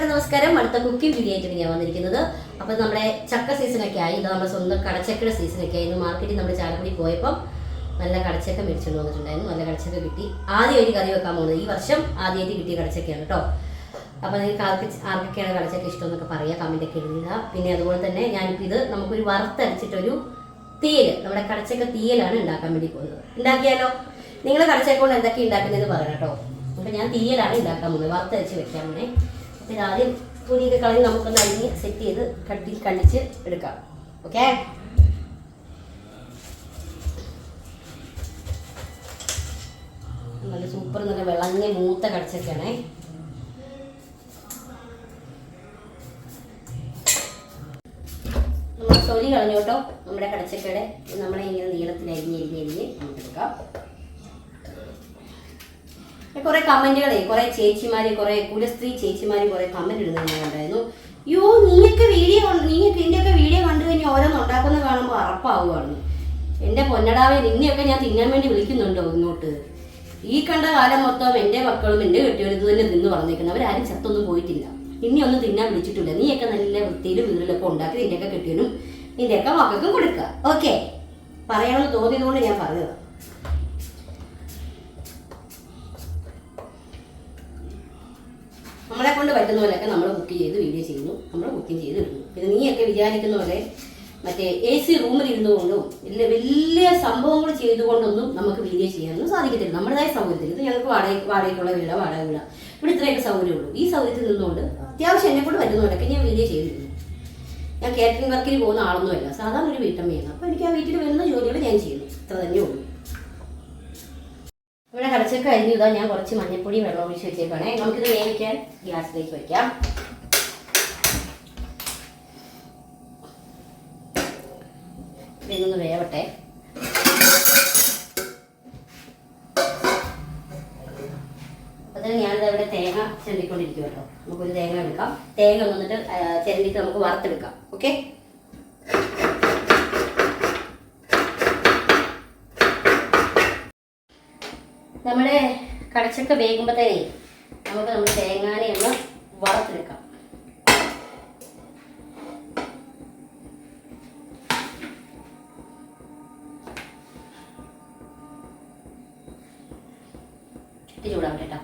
എല്ലാവർക്കും നമസ്കാരം. അടുത്ത കുക്കിംഗ് വീഡിയോ ആയിട്ട് ഞാൻ വന്നിരിക്കുന്നത്. അപ്പോൾ നമ്മുടെ ചക്ക സീസണൊക്കെ ആയി, ഇത് നമ്മുടെ സ്വന്തം കടച്ചക്കയുടെ സീസണൊക്കെ ആയി. മാർക്കറ്റിൽ നമ്മുടെ ചാലക്കുടി പോയപ്പോൾ നല്ല കടച്ചക്ക മേടിച്ചുകൊണ്ട് വന്നിട്ടുണ്ടായിരുന്നു. നല്ല കടച്ചക്ക കിട്ടി. ആദ്യം ഒരു കറി വെക്കാൻ പോകുന്നത് ഈ വർഷം ആദ്യമായിട്ട് കിട്ടിയ കടച്ചക്കയാണ് കേട്ടോ. അപ്പോൾ നിങ്ങൾക്ക് ആർക്കൊക്കെയാണ് കടച്ചക്ക ഇഷ്ടം എന്നൊക്കെ പറയുക, കമൻറ്റൊക്കെ എഴുതുക. പിന്നെ അതുപോലെ തന്നെ ഞാനിപ്പോൾ ഇത് നമുക്കൊരു വറുത്തരച്ചിട്ടൊരു തീയൽ, നമ്മുടെ കടച്ചക്ക തീയലാണ് ഉണ്ടാക്കാൻ വേണ്ടി പോകുന്നത്. ഉണ്ടാക്കിയാലോ? നിങ്ങൾ കടച്ചക്ക കൊണ്ട് എന്തൊക്കെ ഉണ്ടാക്കുന്നതെന്ന് പറയണം കേട്ടോ. അപ്പോൾ ഞാൻ തീയലാണ് ഉണ്ടാക്കാൻ പോകുന്നത്, വറുത്തരച്ച് വെക്കാൻ വേണേ. അപ്പോൾ ഇതാദ്യം പൊടിയൊക്കെ കളഞ്ഞ് നമുക്കൊന്ന് അരിഞ്ഞ് സെറ്റ് ചെയ്ത് കണ്ടിച്ച് എടുക്കാം. ഓക്കെ, നല്ല സൂപ്പർ നല്ല വിളഞ്ഞ മൂത്ത കടച്ചക്കയാണേ. നമ്മൾ തൊലി കളഞ്ഞു കേട്ടോ. നമ്മുടെ കടച്ചക്കയുടെ നമ്മളെ ഇങ്ങനെ നീളത്തിൽ അരിഞ്ഞ് നമുക്കെടുക്കാം. കുറെ കമന്റുകളെ, കുറെ ചേച്ചിമാര്, കുറെ കുലസ്ത്രീ ചേച്ചിമാര് കുറെ കമന്റ് ഇടുന്നത് ഞാൻ കണ്ടായിരുന്നു. നീയൊക്കെ ഇതിന്റെയൊക്കെ വീഡിയോ കണ്ടു കഴിഞ്ഞാൽ ഓരോന്ന് ഉണ്ടാക്കുന്ന കാണുമ്പോൾ അറപ്പാവുകയാണ്. എന്റെ പൊന്നടാവെ, നിന്നെയൊക്കെ ഞാൻ തിന്നാൻ വേണ്ടി വിളിക്കുന്നുണ്ടോ ഇങ്ങോട്ട്? ഈ കണ്ട കാലം മൊത്തം എന്റെ മക്കളും എന്റെ കെട്ടിയവരും ഇത് തന്നെ തിന്ന് പറഞ്ഞേക്കുന്നത്. അവരാരും ചത്തൊന്നും പോയിട്ടില്ല, ഇനി ഒന്നും തിന്നാൻ വിളിച്ചിട്ടില്ല. നീയൊക്കെ നല്ല വൃത്തിയിലും വീട്ടിലൊക്കെ ഉണ്ടാക്കി നിന്റെയൊക്കെ കെട്ടിയവനും നിന്റെയൊക്കെ മക്കൾക്കും കൊടുക്കുക. ഓക്കെ, പറയണമെന്ന് തോന്നിയതുകൊണ്ട് ഞാൻ പറഞ്ഞത്. നമ്മളെ കൊണ്ട് പറ്റുന്ന പോലെയൊക്കെ നമ്മൾ കുക്ക് ചെയ്ത് വീഡിയോ ചെയ്യുന്നു, നമ്മൾ കുക്കിംഗ് ചെയ്ത് ഇടുന്നു. പിന്നെ നീയൊക്കെ വിചാരിക്കുന്ന പോലെ മറ്റേ AC റൂമിൽ ഇരുന്നുകൊണ്ടും വലിയ സംഭവങ്ങൾ ചെയ്തുകൊണ്ടൊന്നും നമുക്ക് വീഡിയോ ചെയ്യാനൊന്നും സാധിക്കത്തില്ല. നമ്മുടേതായ സൗകര്യത്തിൽ ഇത് ഞങ്ങൾക്ക് വാടകയ്ക്കുള്ള വീട്, ഇവിടെ ഇത്രയൊക്കെ സൗകര്യമുള്ളൂ. ഈ സൗകര്യത്തിൽ നിന്നുകൊണ്ട് അത്യാവശ്യം എന്നെ കൊണ്ട് പറ്റുന്ന പോലെയൊക്കെ ഞാൻ വീഡിയോ ചെയ്തിരുന്നു. ഞാൻ കാറ്ററിംഗ് വർക്കിന് പോകുന്ന ആളൊന്നുമല്ല, സാധാരണ ഒരു വീട്ടമ്മയാണ്. അപ്പോൾ എനിക്ക് ആ വീട്ടിൽ വരുന്ന ജോലികൾ ഞാൻ ചെയ്യുന്നു, ഇത്ര തന്നെ ഉള്ളൂ. ഇവിടെ കടച്ചക്ക അരിഞ്ഞിതാ, ഞാൻ കുറച്ച് മഞ്ഞപ്പൊടി വെള്ളം ഒഴിച്ച് വെച്ചേക്കാണേ. നമുക്കിത് വേവിക്കാൻ ഗ്യാസിലേക്ക് വയ്ക്കാം. ഇതൊന്ന് വേവട്ടെ. അതിന് ഞാനിത് ഇവിടെ തേങ്ങ ചെരണ്ടിക്കൊണ്ടിരിക്കും കേട്ടോ. നമുക്കൊരു തേങ്ങ എടുക്കാം. തേങ്ങ വന്നിട്ട് ചെരണ്ടിട്ട് നമുക്ക് വറുത്തെടുക്കാം. ഓക്കെ, നമ്മുടെ കടച്ചക്ക വേകുമ്പോഴത്തേനെ നമുക്ക് നമ്മുടെ തേങ്ങാനെ ഒന്ന് വറുത്തെടുക്കാം. ചൂടാവട്ടെ കേട്ടോ.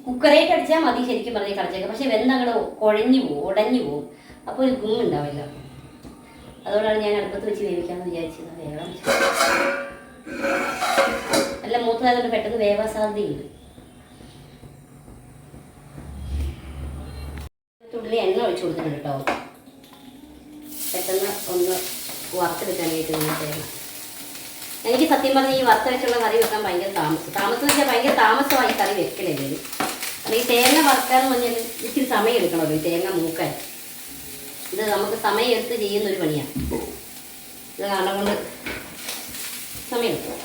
കുക്കറേറ്റ് അടിച്ചാൽ മതി ശരിക്കും പറഞ്ഞ കടച്ചക്ക. പക്ഷെ വെന്തങ്ങടെ ഉടഞ്ഞു പോവും. അപ്പോൾ ഒരു ഗുമ്മുണ്ടാവില്ല. അതുകൊണ്ടാണ് ഞാൻ അടുപ്പത്ത് വെച്ച് വേവിക്കാമെന്ന് വിചാരിച്ചത്. വേഗം നല്ല മൂത്തതായതുകൊണ്ട് പെട്ടെന്ന് വേവാൻ സാധ്യതയുണ്ട്. തുള്ളി എണ്ണ ഒഴിച്ചു കൊടുത്തിട്ടുണ്ട് കേട്ടോ, പെട്ടെന്ന് ഒന്ന് വറുത്തെടുക്കാനായിട്ട്. തേങ്ങ എനിക്ക് സത്യം പറഞ്ഞാൽ ഈ വറുത്തരച്ചുള്ള കറി വെക്കാൻ ഭയങ്കര താമസം വെച്ചാൽ ഭയങ്കര താമസമായി കറി വെക്കലല്ലേ. അല്ല, ഈ തേങ്ങ വറുക്കാന്ന് പറഞ്ഞാൽ ഇച്ചിരി സമയം എടുക്കണമല്ലോ ഈ തേങ്ങ മൂക്കാൻ. ഇത് നമുക്ക് സമയം എടുത്ത് ചെയ്യുന്നൊരു പണിയാണ്. ഇത് കാരണം കൊണ്ട് സമയം എടുക്കും.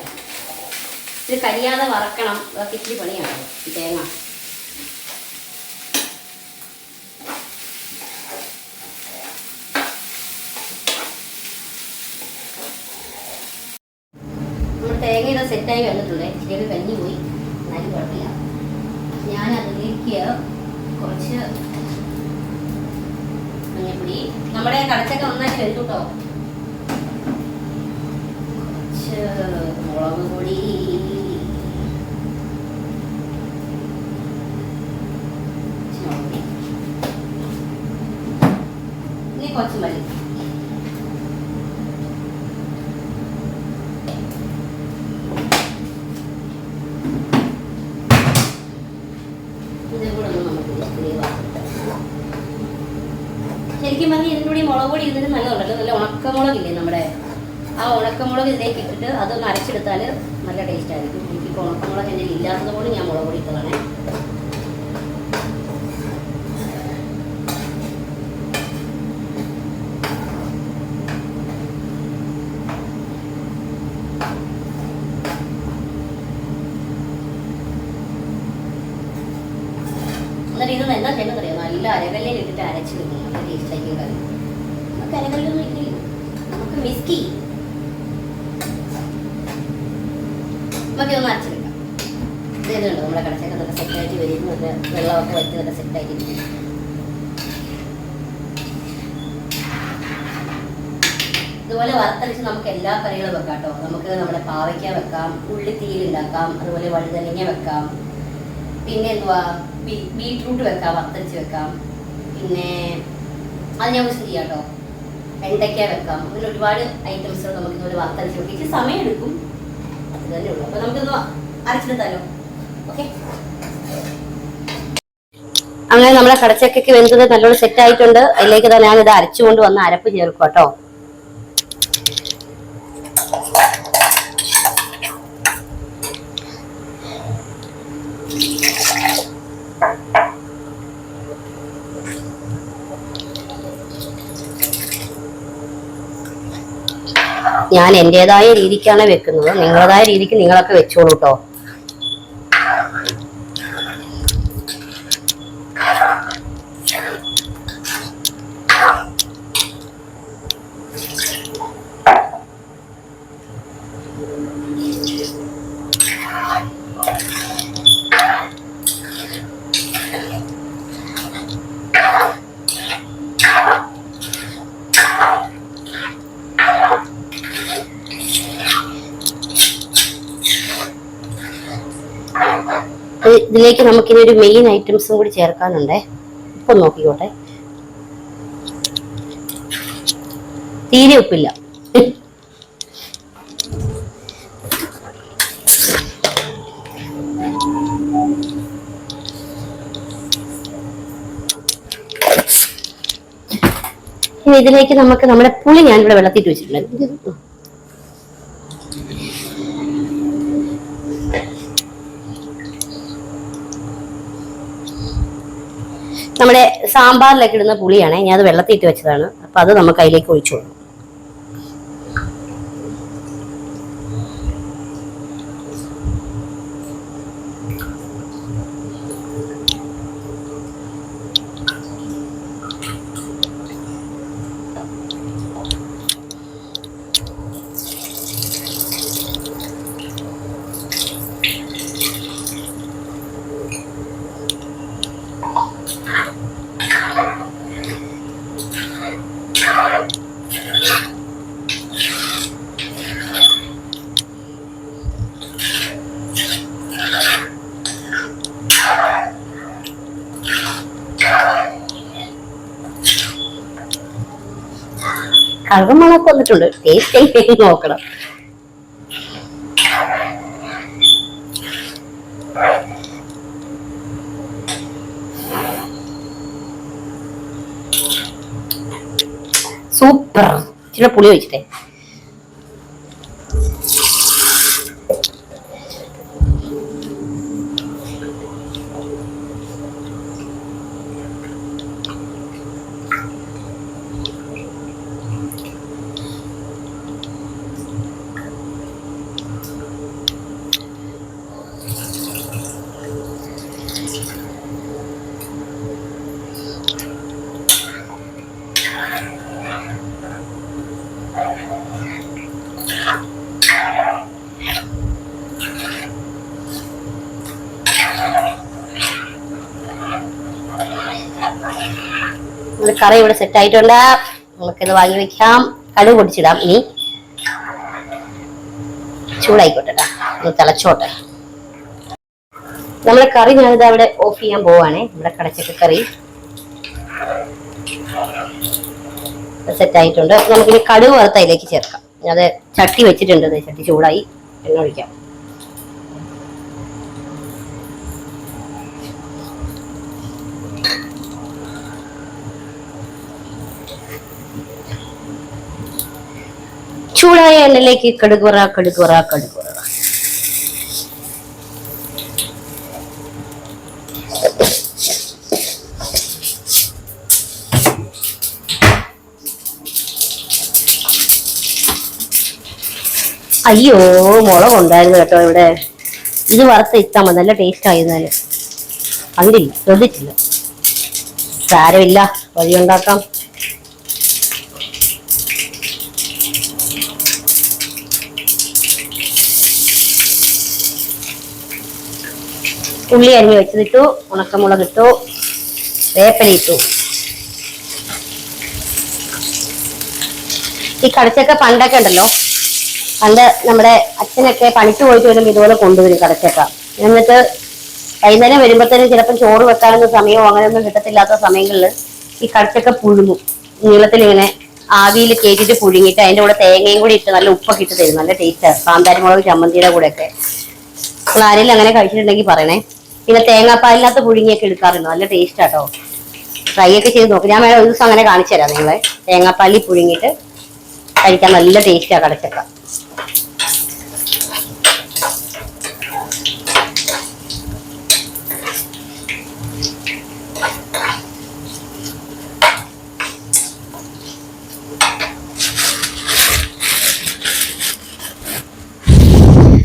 ഇത് കരിയാതെ വറക്കണം, അതൊക്കെ ഇച്ചിരി പണിയാണ് ഈ തേങ്ങ. നമ്മുടെ തേങ്ങ ഇത് സെറ്റായി വന്നിട്ടുണ്ട്. ഇച്ചിരി കഞ്ഞി പോയി, എന്നാലും കുഴപ്പമില്ല. ഞാനതിലേക്ക് കുറച്ച് മഞ്ഞപ്പൊടി, നമ്മുടെ കടച്ചക്ക നന്നായിട്ട് വെച്ചു കേട്ടോ. കുറച്ച് മുളക് പൊടി, ഇനി കുറച്ച് മല്ലി. ശരിക്കും പറഞ്ഞാൽ ഇതിൻ്റെ കൂടി മുളക് പൊടി ഇതിന് നല്ലതുണ്ടല്ലോ. നല്ല ഉണക്കമുളകില്ലേ നമ്മുടെ, ആ ഉണക്കമുളക് ഇതിലേക്ക് ഇട്ടിട്ട് അതൊന്ന് അരച്ചെടുത്താൽ നല്ല ടേസ്റ്റ് ആയിരിക്കും. എനിക്ക് ഉണക്കമുളക് എൻ്റെ ഇല്ലാത്തത് കൊണ്ട് ഞാൻ മുളക് പൊടി ഇട്ടതാണ്. എന്നിട്ട് ഇത് എന്താ ചെയ്യുന്നത് അറിയാം, നല്ല അരകല്ലിൽ ഇട്ടിട്ട് അരച്ച് വെക്കും. നല്ല ടേസ്റ്റ് ആയിരിക്കും കറി. നമുക്ക് അരകല്ലൊന്നും ഇട്ടില്ല, നമുക്ക് വിസ്കി നമുക്കിതൊന്ന് അരച്ചെടുക്കാം. ഇതുണ്ട് നമ്മുടെ കടച്ചക്ക നല്ല സെറ്റായിട്ട് വരും. നല്ല വെള്ളമൊക്കെ വറ്റി നല്ല സെറ്റായിട്ട്. ഇതുപോലെ വറുത്തരച്ച് നമുക്ക് എല്ലാ കറികളും വെക്കാം കേട്ടോ. നമുക്ക് നമ്മുടെ പാവയ്ക്ക വെക്കാം, ഉള്ളിത്തീയിൽ ഉണ്ടാക്കാം, അതുപോലെ വഴുതനങ്ങ വെക്കാം, പിന്നെ എന്തുവാ ബീട്രൂട്ട് വെക്കാം, വറുത്തരച്ച് വെക്കാം. പിന്നെ അത് ഞാൻ വിളിച്ച് ചെയ്യാം കേട്ടോ. വെണ്ടയ്ക്ക വെക്കാം. അങ്ങനെ ഒരുപാട് ഐറ്റംസ് നമുക്ക് ഇതുപോലെ വറുത്തരച്ച് വെക്കാം. ഇച്ചിരി സമയം എടുക്കും, അത് തന്നെ ഉള്ളൂ. അപ്പോൾ നമുക്കിത് അരച്ചെടുത്താലോ. ഓക്കെ, അങ്ങനെ നമ്മുടെ കടച്ചക്കയ്ക്ക് വെന്തത് നല്ലോണം സെറ്റ് ആയിട്ടുണ്ട്. അതിലേക്ക് തന്നെ ഞാനിത് അരച്ചുകൊണ്ട് വന്ന് അരപ്പ് ചേർക്കും കേട്ടോ. ഞാൻ എൻ്റെതായ രീതിക്കാണ് വെക്കുന്നത്, നിങ്ങളുടേതായ രീതിക്ക് നിങ്ങളൊക്കെ വെച്ചോളൂ കേട്ടോ. ഇതിലേക്ക് നമുക്കിനി ഒരു മെയിൻ ഐറ്റംസും കൂടി ചേർക്കാനുണ്ടേ. ഇപ്പൊ നോക്കിക്കോട്ടെ, തീരെ ഉപ്പില്ല. ഇനി ഇതിലേക്ക് നമുക്ക് നമ്മുടെ പുളി ഞാനിവിടെ വെള്ളത്തിട്ട് വെച്ചിട്ടുണ്ട്. നമ്മുടെ സാമ്പാറിലൊക്കെ ഇടുന്ന പുളിയാണേ, ഞാൻ അത് വെള്ളത്തിട്ട് വെച്ചതാണ്. അപ്പൊ അത് നമുക്ക് അതിലേക്ക് ഒഴിച്ചു കൊടുക്കും. കറുകമണൊക്കെ വന്നിട്ടുണ്ട്, ടേസ്റ്റ് നോക്കണം. സൂപ്പർ. ഇച്ചിരി പുളി ഒഴിച്ചിട്ടേ. കറി ഇവിടെ സെറ്റ് ആയിട്ടുണ്ട്. നമുക്കിത് വാങ്ങി വെക്കാം. കടുക് പൊടിച്ചിടാം. ഇനി ചൂടായിക്കോട്ടെ, ഒന്ന് തിളച്ചോട്ടെ. നമ്മുടെ കറി ഞാനിത് അവിടെ ഓഫ് ചെയ്യാൻ പോവാണേ. നമ്മുടെ കടച്ചക്ക കറി സെറ്റ് ആയിട്ടുണ്ട്. നമുക്കിനി കടുക് വറുത്ത് അതിലേക്ക് ചേർക്കാം. അത് ചട്ടി വെച്ചിട്ടുണ്ട്, ചട്ടി ചൂടായി, എണ്ണ ഒഴിക്കാം. ചൂടായ എണ്ണയിലേക്ക് കടുക് വറ. അയ്യോ, മുളക് ഉണ്ടായിരുന്നു കേട്ടോ ഇവിടെ. ഇത് വറുത്ത് ഇട്ടാൽ മതി, നല്ല ടേസ്റ്റ് ആയിരുന്നാല്. കണ്ടില്ല, ശ്രദ്ധിച്ചില്ല. സാരമില്ല, വഴിയുണ്ടാക്കാം. ഉള്ളി അരിഞ്ഞ് വെച്ചതിട്ടു, ഉണക്കമുളക് ഇട്ടു, വേപ്പില ഇട്ടു. ഈ കടച്ചക്ക പണ്ടൊക്കെ ഉണ്ടല്ലോ, പണ്ട് നമ്മുടെ അച്ഛനൊക്കെ പണിക്ക് പോയിട്ട് വരുമ്പോൾ ഇതുപോലെ കൊണ്ടുവരും കടച്ചക്ക. എന്നിട്ട് വൈകുന്നേരം വരുമ്പോഴത്തേനും ചിലപ്പോൾ ചോറ് വെക്കാനൊന്നും സമയമോ അങ്ങനെയൊന്നും കിട്ടത്തില്ലാത്ത സമയങ്ങളിൽ ഈ കടച്ചക്ക പുഴുങ്ങും. നീളത്തിൽ ഇങ്ങനെ ആവിയിൽ കയറ്റിട്ട് പുഴുങ്ങിയിട്ട് അതിന്റെ കൂടെ തേങ്ങയും കൂടി ഇട്ട് നല്ല ഉപ്പൊക്കെ ഇട്ട് തരും. നല്ല ടേസ്റ്റാണ്. കാന്താരി മുളക് ചമ്മന്തിയുടെ കൂടെ ഒക്കെ. നിങ്ങൾ ആരെങ്കിലും അങ്ങനെ കഴിച്ചിട്ടുണ്ടെങ്കിൽ പറയണേ. പിന്നെ തേങ്ങാപ്പാലിനകത്ത് പുഴുങ്ങിയൊക്കെ എടുക്കാറുണ്ട്. നല്ല ടേസ്റ്റ് ആട്ടോ. ട്രൈ ഒക്കെ ചെയ്ത് നോക്കും. ഞാൻ വേണം ഒരു ദിവസം അങ്ങനെ കാണിച്ചു തരാം നിങ്ങളെ. തേങ്ങാപ്പാലിൽ പുഴുങ്ങിയിട്ട് കഴിക്കാൻ നല്ല ടേസ്റ്റാണ് കടച്ചക്ക.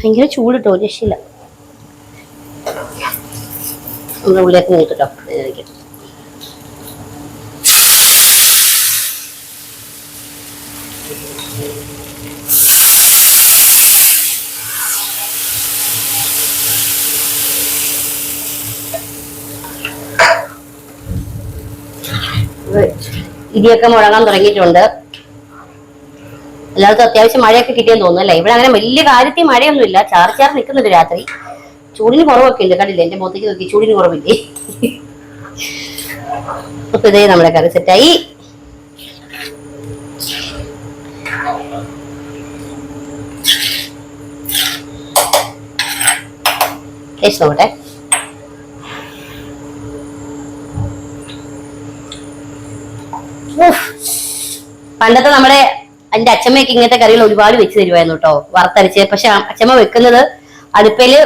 ഭയങ്കര ചൂടിട്ടോ, രക്ഷയില്ല. നമ്മുടെ ഉള്ളിലേക്ക് നീട്ടിട്ടോ. ഇടിയൊക്കെ മുഴങ്ങാൻ തുടങ്ങിയിട്ടുണ്ട്. എല്ലാവർക്കും അത്യാവശ്യം മഴയൊക്കെ കിട്ടിയെന്ന് തോന്നുന്നു അല്ലേ? ഇവിടെ അങ്ങനെ വലിയ കാര്യത്തിൽ മഴയൊന്നുമില്ല. ചാറി ചാറി നിൽക്കുന്നുണ്ട് രാത്രി. ചൂടിന് കുറവൊക്കെ ഉണ്ട്. കണ്ടില്ലേ എന്റെ മുഖത്തേക്ക് നോക്കി, ചൂടിന് കുറവില്ലേ? അപ്പൊ ഇതേ നമ്മുടെ കറി സെറ്റായി. ടേസ്റ്റ് നോക്കട്ടെ. പണ്ടത്തെ നമ്മുടെ എന്റെ അച്ഛമ്മയൊക്കെ ഇങ്ങനത്തെ കറികൾ ഒരുപാട് വെച്ച് തരുമായിരുന്നു കേട്ടോ, വറുത്തരച്ച്. പക്ഷെ അച്ഛമ്മ വെക്കുന്നത് അടുപ്പയില്,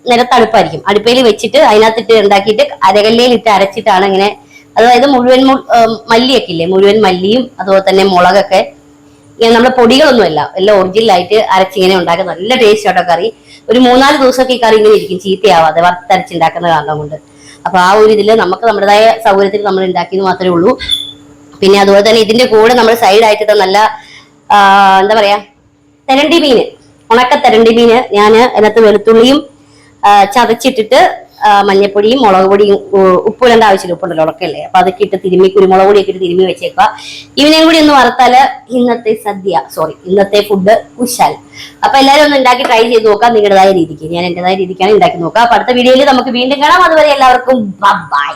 നിലത്തടുപ്പായിരിക്കും. അടുപ്പയിൽ വെച്ചിട്ട് അതിനകത്തിട്ട് ഉണ്ടാക്കിയിട്ട് അരകല്ലയിൽ ഇട്ട് അരച്ചിട്ടാണ് ഇങ്ങനെ. അതായത് മുഴുവൻ മല്ലിയൊക്കെ ഇല്ലേ, മുഴുവൻ മല്ലിയും അതുപോലെ തന്നെ മുളകൊക്കെ ഇങ്ങനെ നമ്മുടെ പൊടികളൊന്നുമല്ല, എല്ലാം ഒറിജിനലായിട്ട് അരച്ചിങ്ങനെ ഉണ്ടാക്കുന്ന നല്ല ടേസ്റ്റ് ആട്ടോ കറി. ഒരു 3-4 ദിവസമൊക്കെ ഈ കറി ഇങ്ങനെ ഇരിക്കും, ചീത്തയാവാതെ വറുത്തരച്ചുണ്ടാക്കുന്ന കാരണം കൊണ്ട്. അപ്പൊ ആ ഒരു ഇതില് നമുക്ക് നമ്മുടേതായ സൗകര്യത്തിൽ നമ്മൾ ഉണ്ടാക്കിയെന്ന് മാത്രമേ ഉള്ളൂ. പിന്നെ അതുപോലെ തന്നെ ഇതിന്റെ കൂടെ നമ്മൾ സൈഡായിട്ട് നല്ല എന്താ പറയാ, തെരണ്ടി മീന്, ഉണക്ക തെരണ്ടി മീന് ഞാൻ അതിനകത്ത് വെളുത്തുള്ളിയും ചതച്ചിട്ടിട്ട് മഞ്ഞപ്പൊടിയും മുളക് പൊടിയും ഉപ്പിടേണ്ട ആവശ്യമില്ല, ഉപ്പുണ്ടല്ലോ ഉണക്കല്ലേ. അപ്പൊ അതൊക്കെ ഇട്ട് തിരുമ്മി, കുരുമുളക് പൊടിയൊക്കെ ഇട്ട് തിരുമ്മി വെച്ചേക്കുക. ഇവനെയും കൂടി ഒന്ന് വറുത്താല് ഇന്നത്തെ ഫുഡ് കുശാൽ. അപ്പൊ എല്ലാവരും ഒന്ന് ഉണ്ടാക്കി ട്രൈ ചെയ്ത് നോക്കാം നിങ്ങളുടേതായ രീതിക്ക്. ഞാൻ എന്റേതായ രീതിക്കാണ് ഉണ്ടാക്കി നോക്കാം. അപ്പൊ അടുത്ത വീഡിയോയിൽ നമുക്ക് വീണ്ടും കാണാം. അതുവരെ എല്ലാവർക്കും ബൈ.